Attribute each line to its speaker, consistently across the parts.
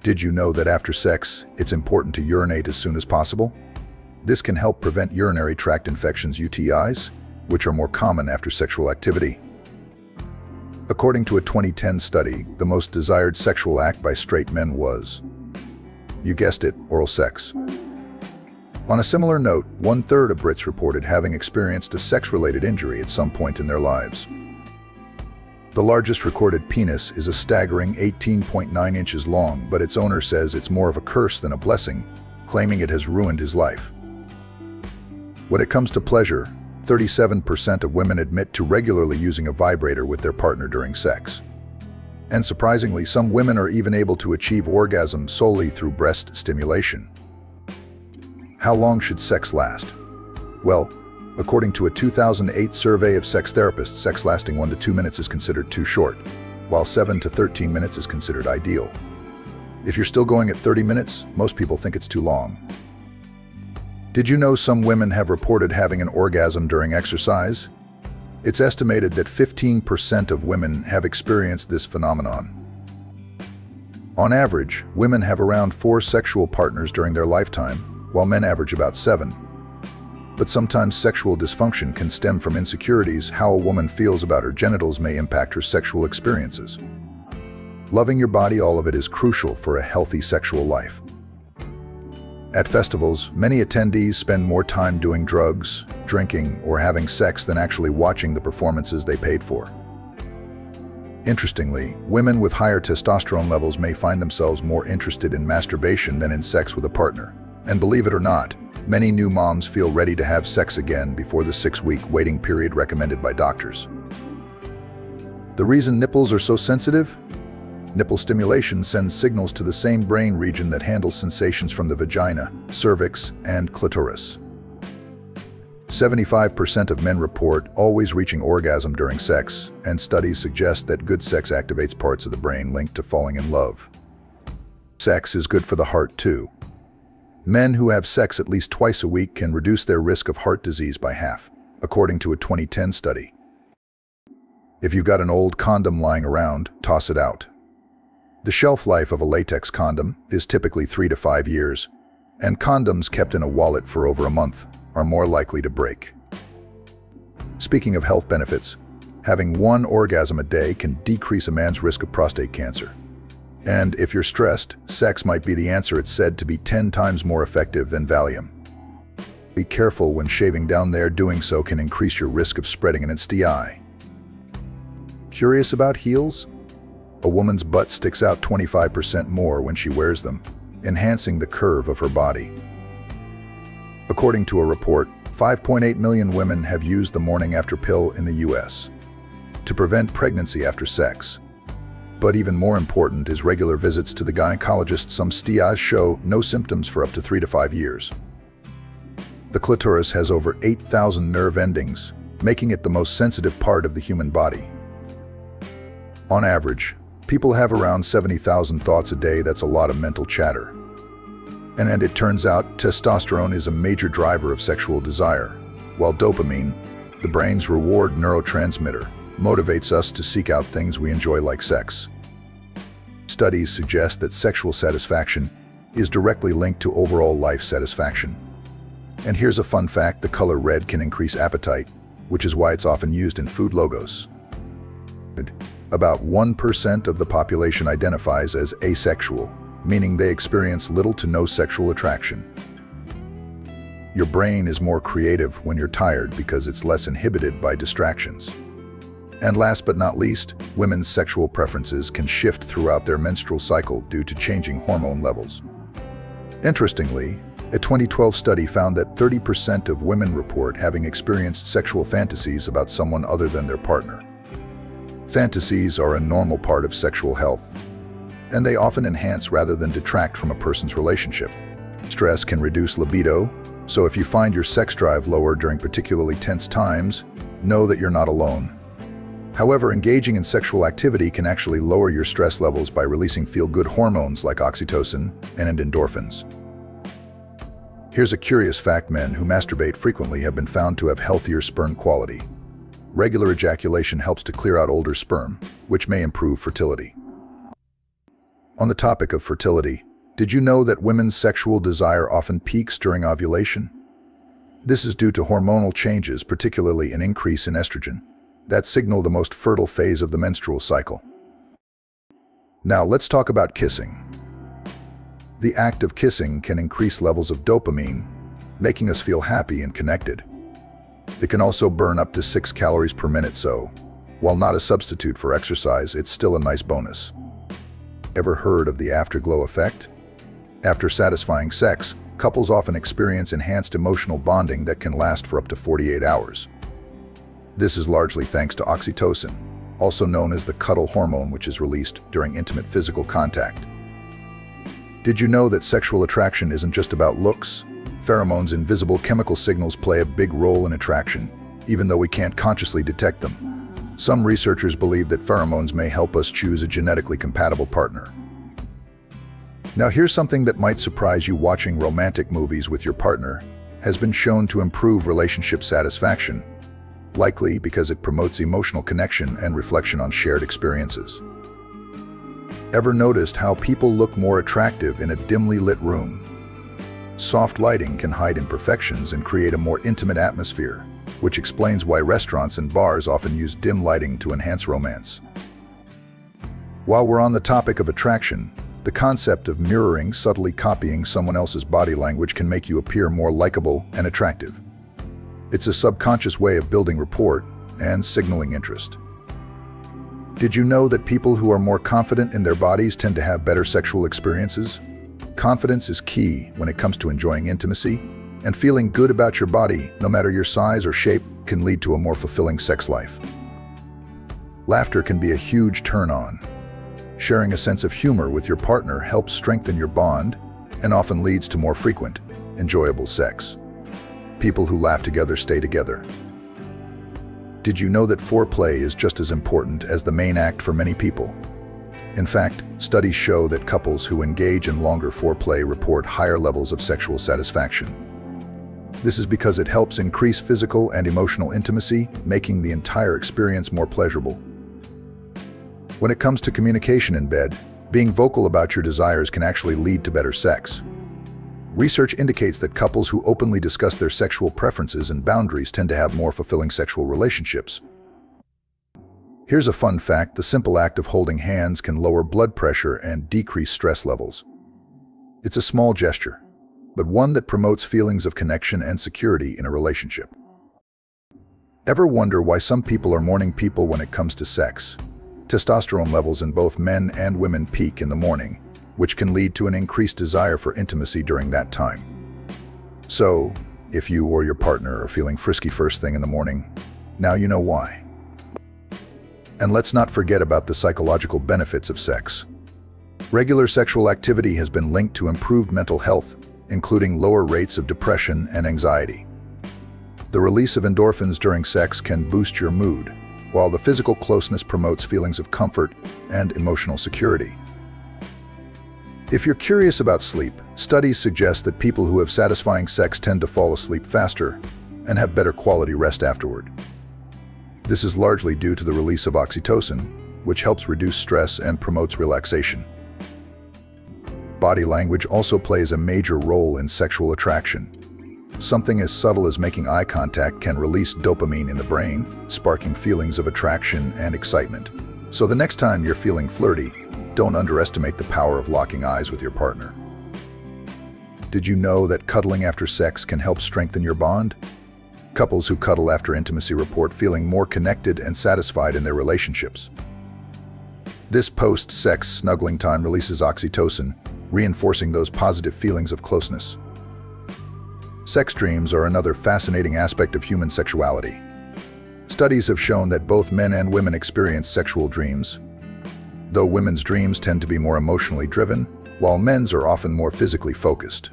Speaker 1: Did you know that after sex, it's important to urinate as soon as possible? This can help prevent urinary tract infections (UTIs), which are more common after sexual activity. According to a 2010 study, the most desired sexual act by straight men was, you guessed it, oral sex. On a similar note, 1/3 of Brits reported having experienced a sex-related injury at some point in their lives. The largest recorded penis is a staggering 18.9 inches long, but its owner says it's more of a curse than a blessing, claiming it has ruined his life. When it comes to pleasure, 37% of women admit to regularly using a vibrator with their partner during sex. And surprisingly, some women are even able to achieve orgasm solely through breast stimulation. How long should sex last? Well, according to a 2008 survey of sex therapists, sex lasting 1 to 2 minutes is considered too short, while 7 to 13 minutes is considered ideal. If you're still going at 30 minutes, most people think it's too long. Did you know some women have reported having an orgasm during exercise? It's estimated that 15% of women have experienced this phenomenon. On average, women have around 4 sexual partners during their lifetime, while men average about 7. But sometimes sexual dysfunction can stem from insecurities. How a woman feels about her genitals may impact her sexual experiences. Loving your body, all of it, is crucial for a healthy sexual life. At festivals, many attendees spend more time doing drugs, drinking, or having sex than actually watching the performances they paid for. Interestingly, women with higher testosterone levels may find themselves more interested in masturbation than in sex with a partner. And believe it or not, many new moms feel ready to have sex again before the 6-week waiting period recommended by doctors. The reason nipples are so sensitive? Nipple stimulation sends signals to the same brain region that handles sensations from the vagina, cervix, and clitoris. 75% of men report always reaching orgasm during sex, and studies suggest that good sex activates parts of the brain linked to falling in love. Sex is good for the heart too. Men who have sex at least twice a week can reduce their risk of heart disease by half, according to a 2010 study. If you've got an old condom lying around, toss it out. The shelf life of a latex condom is typically 3 to 5 years, and condoms kept in a wallet for over a month are more likely to break. Speaking of health benefits, having 1 orgasm a day can decrease a man's risk of prostate cancer. And if you're stressed, sex might be the answer. It's said to be 10 times more effective than Valium. Be careful when shaving down there. Doing so can increase your risk of spreading an STI. Curious about heels? A woman's butt sticks out 25% more when she wears them, enhancing the curve of her body. According to a report, 5.8 million women have used the morning after pill in the US to prevent pregnancy after sex. But even more important is regular visits to the gynecologist. Some STIs show no symptoms for up to 3 to 5 years. The clitoris has over 8,000 nerve endings, making it the most sensitive part of the human body. On average, people have around 70,000 thoughts a day. That's a lot of mental chatter. And it turns out testosterone is a major driver of sexual desire, while dopamine, the brain's reward neurotransmitter, motivates us to seek out things we enjoy like sex. Studies suggest that sexual satisfaction is directly linked to overall life satisfaction. And here's a fun fact: the color red can increase appetite, which is why it's often used in food logos. About 1% of the population identifies as asexual, meaning they experience little to no sexual attraction. Your brain is more creative when you're tired because it's less inhibited by distractions. And last but not least, women's sexual preferences can shift throughout their menstrual cycle due to changing hormone levels. Interestingly, a 2012 study found that 30% of women report having experienced sexual fantasies about someone other than their partner. Fantasies are a normal part of sexual health, and they often enhance rather than detract from a person's relationship. Stress can reduce libido, so if you find your sex drive lower during particularly tense times, know that you're not alone. However, engaging in sexual activity can actually lower your stress levels by releasing feel-good hormones like oxytocin and endorphins. Here's a curious fact: men who masturbate frequently have been found to have healthier sperm quality. Regular ejaculation helps to clear out older sperm, which may improve fertility. On the topic of fertility, did you know that women's sexual desire often peaks during ovulation? This is due to hormonal changes, particularly an increase in estrogen, that signal the most fertile phase of the menstrual cycle. Now let's talk about kissing. The act of kissing can increase levels of dopamine, making us feel happy and connected. It can also burn up to 6 calories per minute, so while not a substitute for exercise, it's still a nice bonus. Ever heard of the afterglow effect? After satisfying sex, couples often experience enhanced emotional bonding that can last for up to 48 hours. This is largely thanks to oxytocin, also known as the cuddle hormone, which is released during intimate physical contact. Did you know that sexual attraction isn't just about looks? Pheromones, invisible chemical signals, play a big role in attraction, even though we can't consciously detect them. Some researchers believe that pheromones may help us choose a genetically compatible partner. Now here's something that might surprise you. Watching romantic movies with your partner has been shown to improve relationship satisfaction, likely because it promotes emotional connection and reflection on shared experiences. Ever noticed how people look more attractive in a dimly lit room? Soft lighting can hide imperfections and create a more intimate atmosphere, which explains why restaurants and bars often use dim lighting to enhance romance. While we're on the topic of attraction, the concept of mirroring, subtly copying someone else's body language, can make you appear more likable and attractive. It's a subconscious way of building rapport and signaling interest. Did you know that people who are more confident in their bodies tend to have better sexual experiences? Confidence is key when it comes to enjoying intimacy, and feeling good about your body, no matter your size or shape, can lead to a more fulfilling sex life. Laughter can be a huge turn-on. Sharing a sense of humor with your partner helps strengthen your bond and often leads to more frequent, enjoyable sex. People who laugh together stay together. Did you know that foreplay is just as important as the main act for many people? In fact, studies show that couples who engage in longer foreplay report higher levels of sexual satisfaction. This is because it helps increase physical and emotional intimacy, making the entire experience more pleasurable. When it comes to communication in bed, being vocal about your desires can actually lead to better sex. Research indicates that couples who openly discuss their sexual preferences and boundaries tend to have more fulfilling sexual relationships. Here's a fun fact: the simple act of holding hands can lower blood pressure and decrease stress levels. It's a small gesture, but one that promotes feelings of connection and security in a relationship. Ever wonder why some people are morning people when it comes to sex? Testosterone levels in both men and women peak in the morning, which can lead to an increased desire for intimacy during that time. So, if you or your partner are feeling frisky first thing in the morning, now you know why. And let's not forget about the psychological benefits of sex. Regular sexual activity has been linked to improved mental health, including lower rates of depression and anxiety. The release of endorphins during sex can boost your mood, while the physical closeness promotes feelings of comfort and emotional security. If you're curious about sleep, studies suggest that people who have satisfying sex tend to fall asleep faster and have better quality rest afterward. This is largely due to the release of oxytocin, which helps reduce stress and promotes relaxation. Body language also plays a major role in sexual attraction. Something as subtle as making eye contact can release dopamine in the brain, sparking feelings of attraction and excitement. So the next time you're feeling flirty, don't underestimate the power of locking eyes with your partner. Did you know that cuddling after sex can help strengthen your bond? Couples who cuddle after intimacy report feeling more connected and satisfied in their relationships. This post-sex snuggling time releases oxytocin, reinforcing those positive feelings of closeness. Sex dreams are another fascinating aspect of human sexuality. Studies have shown that both men and women experience sexual dreams, though women's dreams tend to be more emotionally driven, while men's are often more physically focused.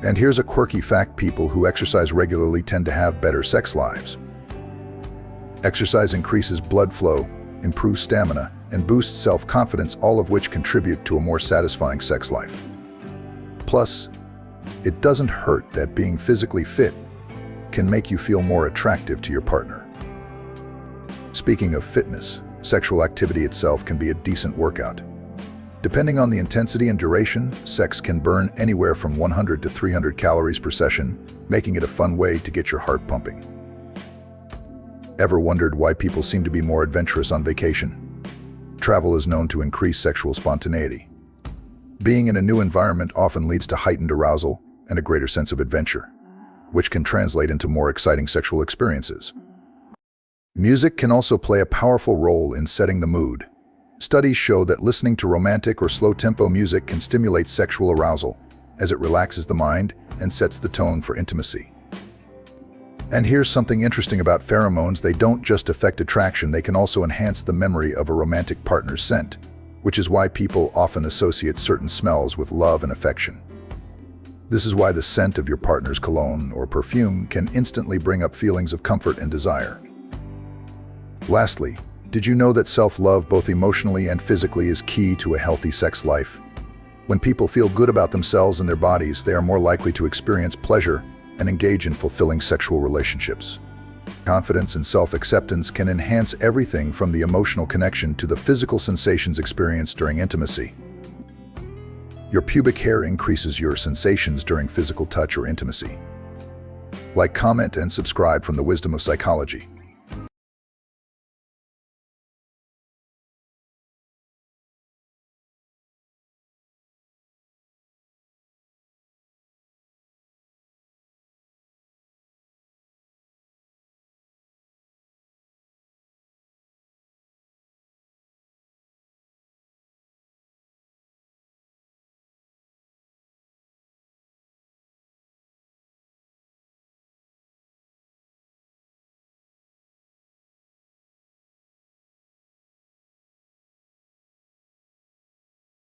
Speaker 1: And here's a quirky fact: people who exercise regularly tend to have better sex lives. Exercise increases blood flow, improves stamina, and boosts self-confidence, all of which contribute to a more satisfying sex life. Plus, it doesn't hurt that being physically fit can make you feel more attractive to your partner. Speaking of fitness, sexual activity itself can be a decent workout. Depending on the intensity and duration, sex can burn anywhere from 100 to 300 calories per session, making it a fun way to get your heart pumping. Ever wondered why people seem to be more adventurous on vacation? Travel is known to increase sexual spontaneity. Being in a new environment often leads to heightened arousal and a greater sense of adventure, which can translate into more exciting sexual experiences. Music can also play a powerful role in setting the mood. Studies show that listening to romantic or slow-tempo music can stimulate sexual arousal, as it relaxes the mind and sets the tone for intimacy. And here's something interesting about pheromones: they don't just affect attraction, they can also enhance the memory of a romantic partner's scent, which is why people often associate certain smells with love and affection. This is why the scent of your partner's cologne or perfume can instantly bring up feelings of comfort and desire. Lastly, did you know that self-love, both emotionally and physically, is key to a healthy sex life? When people feel good about themselves and their bodies, they are more likely to experience pleasure and engage in fulfilling sexual relationships. Confidence and self-acceptance can enhance everything from the emotional connection to the physical sensations experienced during intimacy. Your pubic hair increases your sensations during physical touch or intimacy. Like, comment, and subscribe from the Wisdom of Psychology.